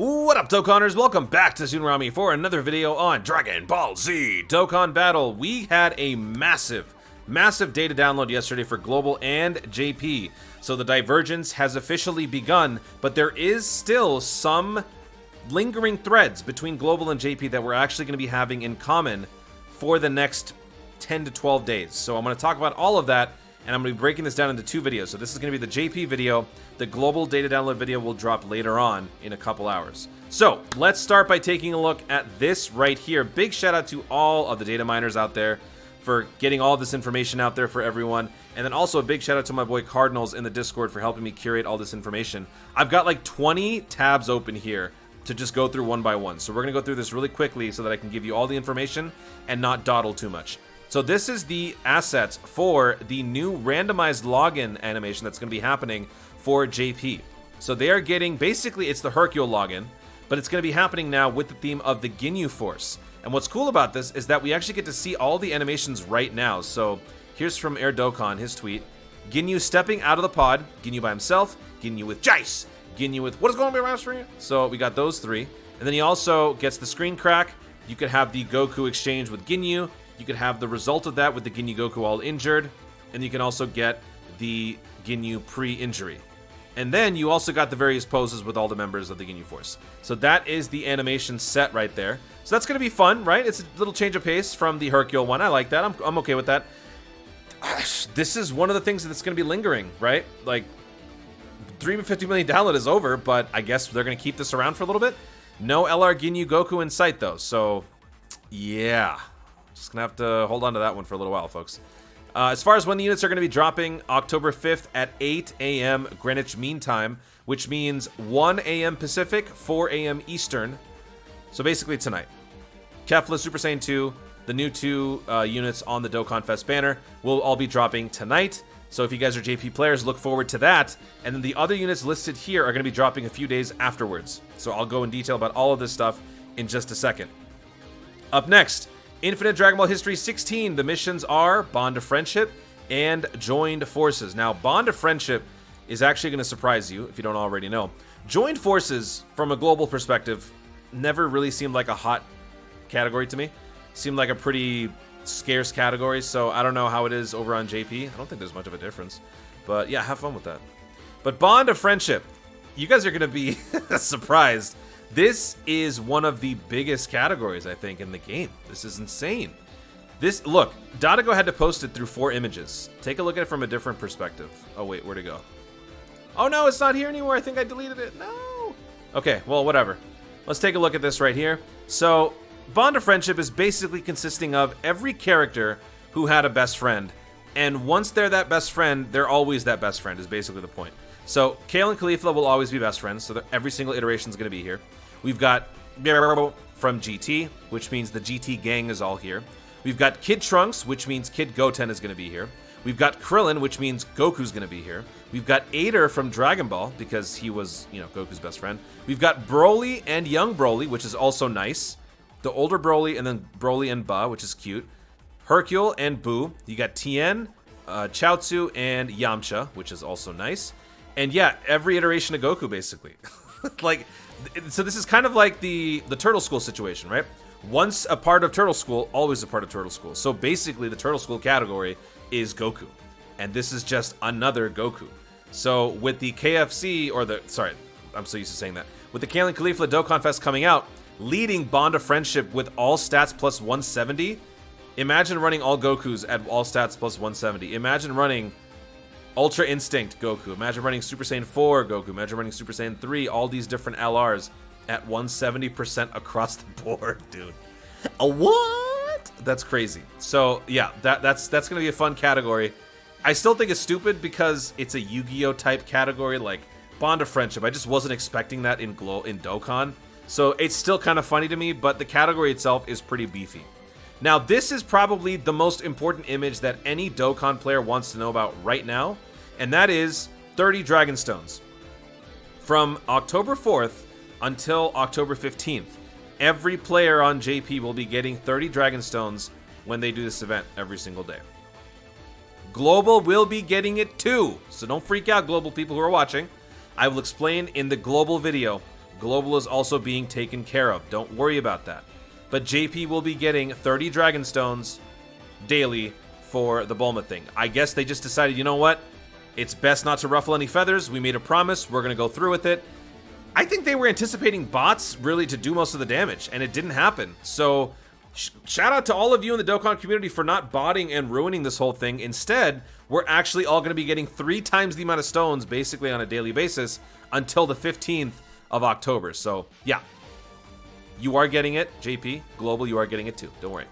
What up, Dokkanners? Welcome back to Tsunami for another video on Dragon Ball Z Dokkan Battle. We had a massive data download yesterday for Global and JP, so the divergence has officially begun, but there is still some lingering threads between Global and JP that we're actually going to be having in common for the next 10 to 12 days. So I'm going to talk about all of that, and I'm going to be breaking this down into two videos. So this is going to be the JP video. The global data download video will drop later on in a couple hours. So let's start by taking a look at this right here. Big shout out to all of the data miners out there for getting all this information out there for everyone. And then also a big shout out to my boy Cardinals in the Discord for helping me curate all this information. I've got like 20 tabs open here to just go through one by one. So we're going to go through this really quickly so that I can give you all the information and not dawdle too much. So this is the assets for the new randomized login animation that's going to be happening for JP. So they are getting, basically it's the Hercule login, but it's going to be happening now with the theme of the Ginyu Force. And what's cool about this is that we actually get to see all the animations right now. So here's from Air Dokkan, his tweet. Ginyu stepping out of the pod, Ginyu by himself, Ginyu with Jace, Ginyu with, what is going to be around screen? So we got those three. And then he also gets the screen crack. You could have the Goku exchange with Ginyu. You could have the result of that with the Ginyu Goku all injured. And you can also get the Ginyu pre-injury. And then you also got the various poses with all the members of the Ginyu Force. So that is the animation set right there. So that's going to be fun, right? It's a little change of pace from the Hercule one. I like that. I'm okay with that. This is one of the things that's going to be lingering, right? Like, 350 million download is over, but I guess they're going to keep this around for a little bit. No LR Ginyu Goku in sight, though. So, yeah. Just going to have to hold on to that one for a little while, folks. As far as when the units are going to be dropping, October 5th at 8 a.m. Greenwich Mean Time, which means 1 a.m. Pacific, 4 a.m. Eastern. So basically tonight. Kefla, Super Saiyan 2, the new two units on the Dokkanfest banner will all be dropping tonight. So if you guys are JP players, look forward to that. And then the other units listed here are going to be dropping a few days afterwards. So I'll go in detail about all of this stuff in just a second. Up next, Infinite Dragon Ball History 16. The missions are Bond of Friendship and Joined Forces. Now, Bond of Friendship is actually going to surprise you if you don't already know. Joined Forces, from a global perspective, never really seemed like a hot category to me. Seemed like a pretty scarce category, so I don't know how it is over on JP. I don't think there's much of a difference. But yeah, have fun with that. But Bond of Friendship, you guys are going to be surprised. This is one of the biggest categories, I think, in the game. This is insane. This, look, Dadago had to post it through 4 images. Take a look at it from a different perspective. Oh, wait, where'd it go? Oh, no, it's not here anymore. I think I deleted it. No. Okay, well, whatever. Let's take a look at this right here. So, Bond of Friendship is basically consisting of every character who had a best friend. And once they're that best friend, they're always that best friend, is basically the point. So, Kale and Kefla will always be best friends, so every single iteration is going to be here. We've got from GT, which means the GT gang is all here. We've got Kid Trunks, which means Kid Goten is going to be here. We've got Krillin, which means Goku's going to be here. We've got Ader from Dragon Ball, because he was, you know, Goku's best friend. We've got Broly and young Broly, which is also nice. The older Broly, and then Broly and Ba, which is cute. Hercule and Boo. You got Tien, Chaozu, and Yamcha, which is also nice. And yeah, every iteration of Goku, basically. Like, so this is kind of like the Turtle School situation, right? Once a part of Turtle School, always a part of Turtle School. So basically, the Turtle School category is Goku. And this is just another Goku. So with the KFC, or the, sorry, I'm so used to saying that. With the Kale and Kefla Dokkanfest coming out, leading Bond of Friendship with all stats plus 170, imagine running all Gokus at all stats plus 170. Imagine running Ultra Instinct Goku. Imagine running Super Saiyan 4 Goku. Imagine running Super Saiyan 3. All these different LRs at 170% across the board, dude. A what? That's crazy. So yeah, that's gonna be a fun category. I still think it's stupid because it's a Yu-Gi-Oh type category, like Bond of Friendship. I just wasn't expecting that in Dokkan. So it's still kind of funny to me, but the category itself is pretty beefy. Now, this is probably the most important image that any Dokkan player wants to know about right now, and that is 30 Dragon Stones. From October 4th until October 15th, every player on JP will be getting 30 Dragon Stones when they do this event every single day. Global will be getting it too, so don't freak out, Global people who are watching. I will explain in the Global video Global is also being taken care of. Don't worry about that. But JP will be getting 30 Dragon Stones daily for the Bulma thing. I guess they just decided, you know what? It's best not to ruffle any feathers. We made a promise. We're going to go through with it. I think they were anticipating bots really to do most of the damage, and it didn't happen. So shout out to all of you in the Dokkan community for not botting and ruining this whole thing. Instead, we're actually all going to be getting 3 times the amount of stones basically on a daily basis until the 15th of October. So yeah, you are getting it. JP, Global, you are getting it too. Don't worry.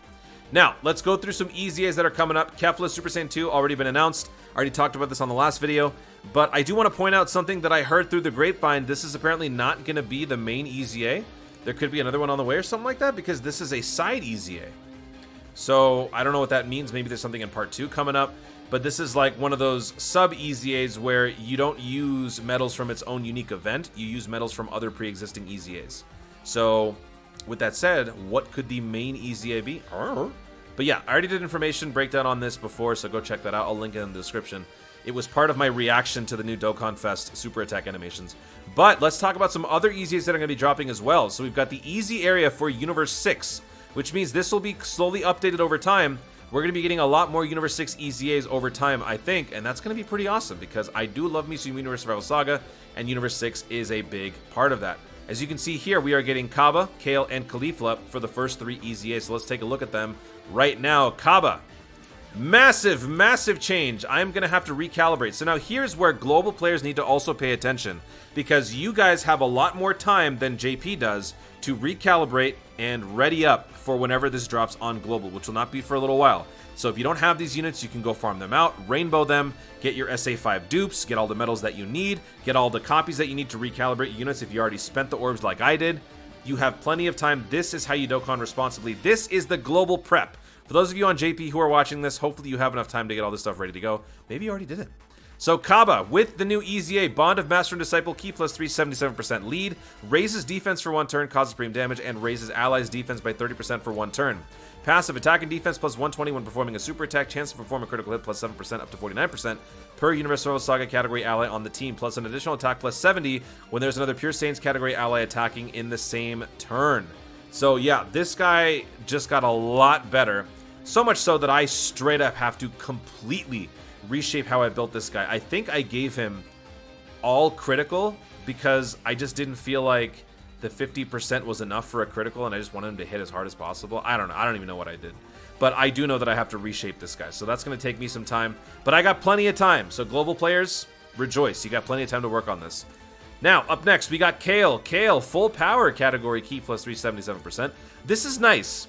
Now, let's go through some Easies that are coming up. Kefla Super Saiyan 2 already been announced. Already talked about this on the last video. But I do want to point out something that I heard through the grapevine. This is apparently not going to be the main Easy. There could be another one on the way or something like that, because this is a side Easy. So, I don't know what that means. Maybe there's something in part 2 coming up. But this is like one of those sub-Easies where you don't use medals from its own unique event. You use medals from other pre-existing Easies. So, with that said, what could the main Easy be? But yeah, I already did information breakdown on this before, so go check that out. I'll link it in the description. It was part of my reaction to the new Dokkanfest Super Attack animations. But let's talk about some other Easies that are going to be dropping as well. So we've got the Easy area for Universe 6, which means this will be slowly updated over time. We're going to be getting a lot more Universe 6 Easies over time, I think, and that's going to be pretty awesome because I do love me some Universe Survival Saga, and Universe 6 is a big part of that. As you can see here, we are getting Cabba, Kale, and Kefla for the first 3 Easies, so let's take a look at them right now. Cabba. Massive, massive change. I'm going to have to recalibrate. So now here's where global players need to also pay attention, because you guys have a lot more time than JP does to recalibrate and ready up for whenever this drops on global, which will not be for a little while. So if you don't have these units, you can go farm them out, rainbow them, get your SA5 dupes, get all the medals that you need, get all the copies that you need to recalibrate units if you already spent the orbs like I did. You have plenty of time. This is how you Dokkan responsibly. This is the global prep. For those of you on JP who are watching this, hopefully you have enough time to get all this stuff ready to go. Maybe you already did it. So Cabba, with the new Easy Bond of Master and Disciple, Key plus 377% lead, raises defense for 1 turn, causes supreme damage, and raises allies' defense by 30% for 1 turn. Passive attack and defense plus 120 when performing a super attack, chance to perform a critical hit plus 7% up to 49% per Universe Survival Saga category ally on the team, plus an additional attack plus 70 when there's another Pure Saiyans category ally attacking in the same turn. So yeah, this guy just got a lot better. So much so that I straight up have to completely reshape how I built this guy. I think I gave him all critical because I just didn't feel like the 50% was enough for a critical, and I just wanted him to hit as hard as possible. I don't know. I don't even know what I did. But I do know that I have to reshape this guy, so that's going to take me some time. But I got plenty of time, so global players, rejoice. You got plenty of time to work on this. Now, up next, we got Kale. Kale, full power category key plus 377%. This is nice.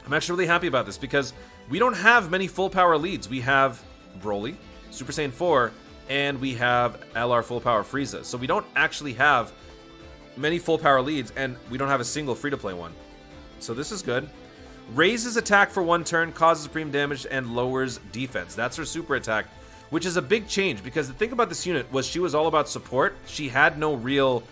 I'm actually really happy about this because we don't have many full power leads. We have Broly, Super Saiyan 4, and we have LR full power Frieza. So we don't actually have many full power leads, and we don't have a single free-to-play one. So this is good. Raises attack for 1 turn, causes supreme damage, and lowers defense. That's her super attack, which is a big change because the thing about this unit was she was all about support. She had no real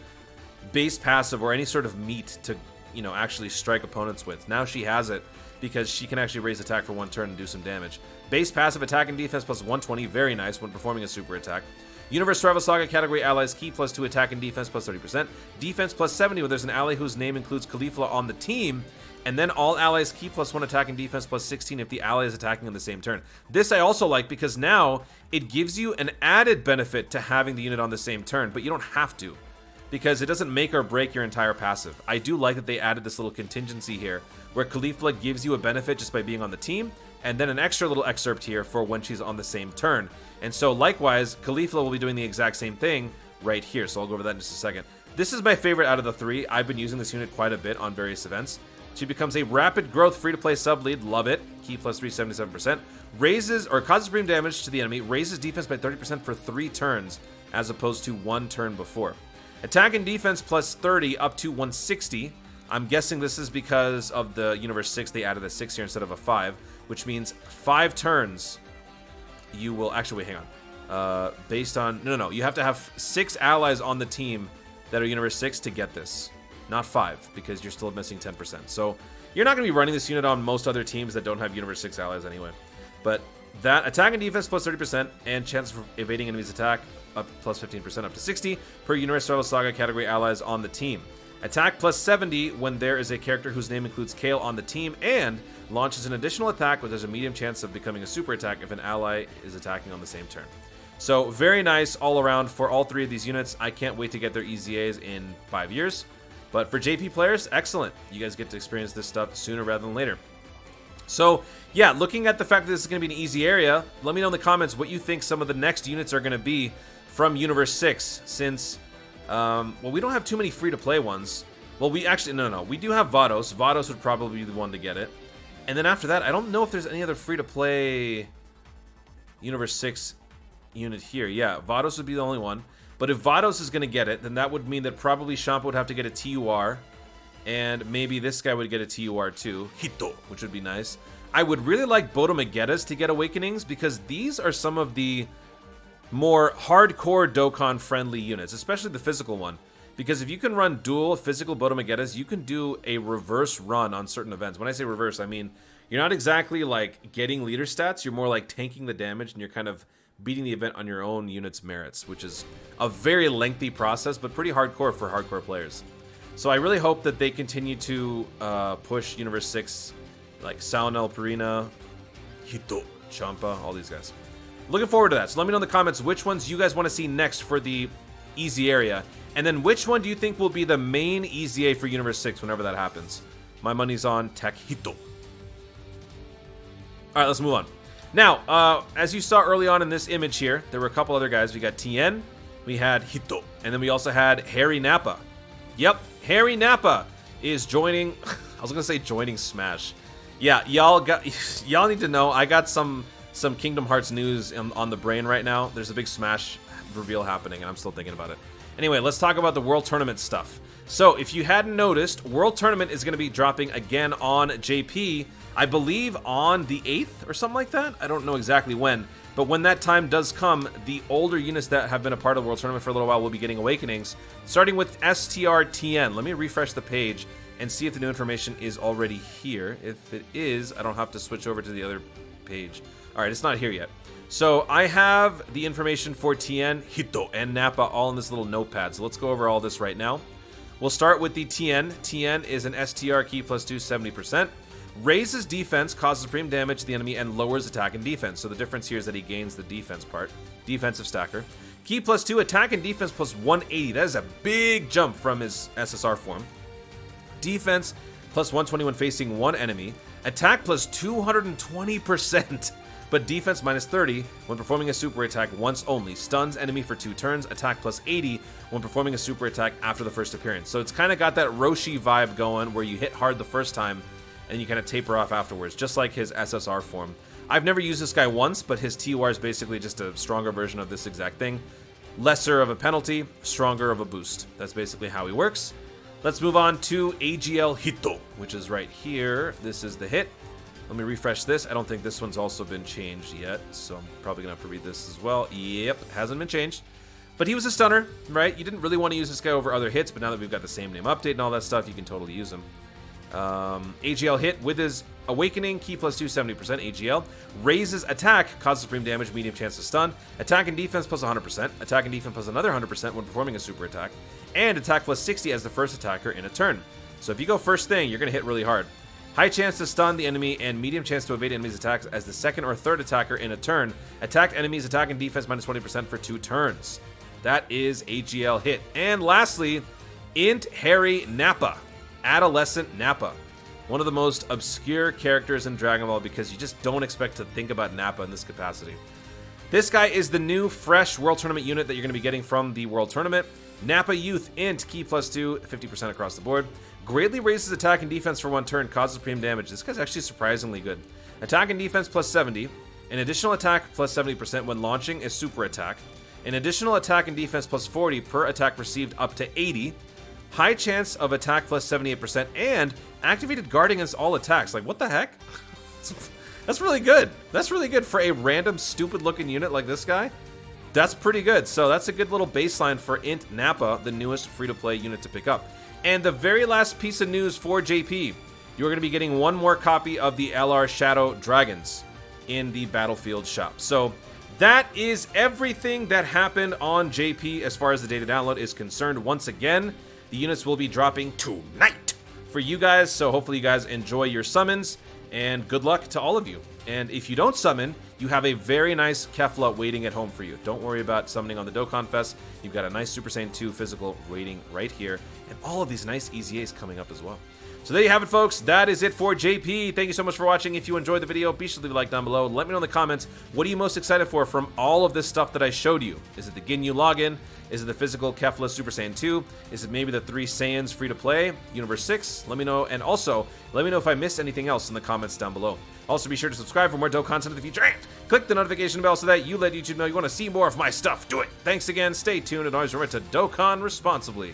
base passive or any sort of meat to, you know, actually strike opponents with. Now she has it because she can actually raise attack for 1 turn and do some damage. Base passive attack and defense plus 120, very nice when performing a super attack. Universe Survival Saga category allies key plus 2 attack and defense plus 30%. Defense plus 70 when there's an ally whose name includes Kefla on the team. And then all allies key plus 1 attack and defense plus 16 if the ally is attacking on the same turn. This I also like because now it gives you an added benefit to having the unit on the same turn, but you don't have to, because it doesn't make or break your entire passive. I do like that they added this little contingency here where Kefla gives you a benefit just by being on the team, and then an extra little excerpt here for when she's on the same turn. And so likewise, Kefla will be doing the exact same thing right here. So I'll go over that in just a second. This is my favorite out of the 3. I've been using this unit quite a bit on various events. She becomes a rapid growth free-to-play sub-lead. Love it. Key plus 377%. Raises or causes supreme damage to the enemy. Raises defense by 30% for 3 turns as opposed to 1 turn before. Attack and defense plus 30 up to 160. I'm guessing this is because of the Universe 6. They added a 6 here instead of a 5, which means 5 turns you will... Actually, wait, hang on. Based on... No. You have to have 6 allies on the team that are Universe 6 to get this. Not 5, because you're still missing 10%. So you're not going to be running this unit on most other teams that don't have Universe 6 allies anyway. But that attack and defense plus 30% and chance of evading enemies' attack up plus 15% up to 60 per Universal Saga category allies on the team. Attack plus 70 when there is a character whose name includes Kale on the team, and launches an additional attack, but there's a medium chance of becoming a super attack if an ally is attacking on the same turn. So very nice all around for all three of these units. I can't wait to get their EZAs in 5 years. But for JP players, excellent. You guys get to experience this stuff sooner rather than later. So yeah, looking at the fact that this is going to be an easy area, let me know in the comments what you think some of the next units are going to be from Universe 6, since, well, we don't have too many free-to-play ones. Well, we actually, no, we do have Vados. Vados would probably be the one to get it. And then after that, I don't know if there's any other free-to-play Universe 6 unit here. Yeah, Vados would be the only one. But if Vados is going to get it, then that would mean that probably Champa would have to get a TUR. And maybe this guy would get a TUR too. Hito, which would be nice. I would really like Botomageddas to get Awakenings, because these are some of the more hardcore Dokkan-friendly units, especially the physical one. Because if you can run dual physical Botomageddas, you can do a reverse run on certain events. When I say reverse, I mean you're not exactly like getting leader stats, you're more like tanking the damage, and you're kind of beating the event on your own unit's merits, which is a very lengthy process, but pretty hardcore for hardcore players. So I really hope that they continue to push Universe 6, like Saunel, Purina, Hito, Champa, all these guys. Looking forward to that. So let me know in the comments which ones you guys want to see next for the easy area. And then which one do you think will be the main EZA for Universe 6 whenever that happens? My money's on Tech Hito. Alright, let's move on. Now, as you saw early on in this image here, there were a couple other guys. We got Tien, we had Hito, and then we also had Harry Nappa. Yep, Harry Nappa is joining... I was going to say joining Smash. Yeah, y'all need to know, I got some Kingdom Hearts news on the brain right now. There's a big Smash reveal happening, and I'm still thinking about it. Anyway, let's talk about the World Tournament stuff. So, if you hadn't noticed, World Tournament is going to be dropping again on JP, I believe on the 8th or something like that. I don't know exactly when, but when that time does come, the older units that have been a part of the World Tournament for a little while will be getting Awakenings, starting with STRTN. Let me refresh the page and see if the new information is already here. If it is, I don't have to switch over to the other page. All right, it's not here yet. So I have the information for Tien, Hito, and Nappa all in this little notepad. So let's go over all this right now. We'll start with the Tien. Tien is an STR key plus 2, 70%. Raises defense, causes supreme damage to the enemy, and lowers attack and defense. So the difference here is that he gains the defense part. Defensive stacker. Key plus 2, attack and defense plus 180. That is a big jump from his SSR form. Defense plus 120 when facing one enemy. Attack plus 220%. But defense minus 30 when performing a super attack once only. Stuns enemy for 2 turns. Attack plus 80 when performing a super attack after the first appearance. So it's kind of got that Roshi vibe going where you hit hard the first time and you kind of taper off afterwards, just like his SSR form. I've never used this guy once, but his TUR is basically just a stronger version of this exact thing. Lesser of a penalty, stronger of a boost. That's basically how he works. Let's move on to AGL Hito, which is right here. This is the hit. Let me refresh this. I don't think this one's also been changed yet, so I'm probably going to have to read this as well. Yep, hasn't been changed. But he was a stunner, right? You didn't really want to use this guy over other hits, but now that we've got the same name update and all that stuff, you can totally use him. AGL hit with his Awakening, key plus 2, 70% AGL. Raises attack, causes supreme damage, medium chance to stun. Attack and defense plus 100%. Attack and defense plus another 100% when performing a super attack. And attack plus 60 as the first attacker in a turn. So if you go first thing, you're going to hit really hard. High chance to stun the enemy and medium chance to evade enemies' attacks as the second or third attacker in a turn. Attacked enemies attack and defense minus 20% for 2 turns. That is AGL hit. And lastly, Int Harry Nappa. Adolescent Nappa. One of the most obscure characters in Dragon Ball because you just don't expect to think about Nappa in this capacity. This guy is the new fresh World Tournament unit that you're going to be getting from the World Tournament. Nappa Youth Int, key plus 2, 50% across the board. Greatly raises attack and defense for 1 turn, causes supreme damage. This guy's actually surprisingly good. Attack and defense plus 70. An additional attack plus 70% when launching a super attack. An additional attack and defense plus 40 per attack received up to 80. High chance of attack plus 78%. And activated guard against all attacks. Like, what the heck? That's really good. That's really good for a random stupid looking unit like this guy. That's pretty good. So that's a good little baseline for Int Nappa, the newest free-to-play unit to pick up. And the very last piece of news for JP, you're going to be getting one more copy of the LR Shadow Dragons in the Battlefield shop. So that is everything that happened on JP as far as the data download is concerned. Once again, the units will be dropping tonight for you guys, so hopefully you guys enjoy your summons, and good luck to all of you. And if you don't summon, you have a very nice Kefla waiting at home for you. Don't worry about summoning on the Dokkanfest. You've got a nice Super Saiyan 2 physical waiting right here, and all of these nice Easies coming up as well. So there you have it, folks. That is it for JP. Thank you so much for watching. If you enjoyed the video, be sure to leave a like down below. Let me know in the comments, what are you most excited for from all of this stuff that I showed you? Is it the Ginyu login? Is it the physical Kefla Super Saiyan 2? Is it maybe the 3 Saiyans free to play? Universe 6? Let me know. And also, let me know if I missed anything else in the comments down below. Also, be sure to subscribe for more Dokkan content in the future. And click the notification bell so that you let YouTube know you want to see more of my stuff. Do it. Thanks again. Stay tuned. And always remember to Dokkan responsibly.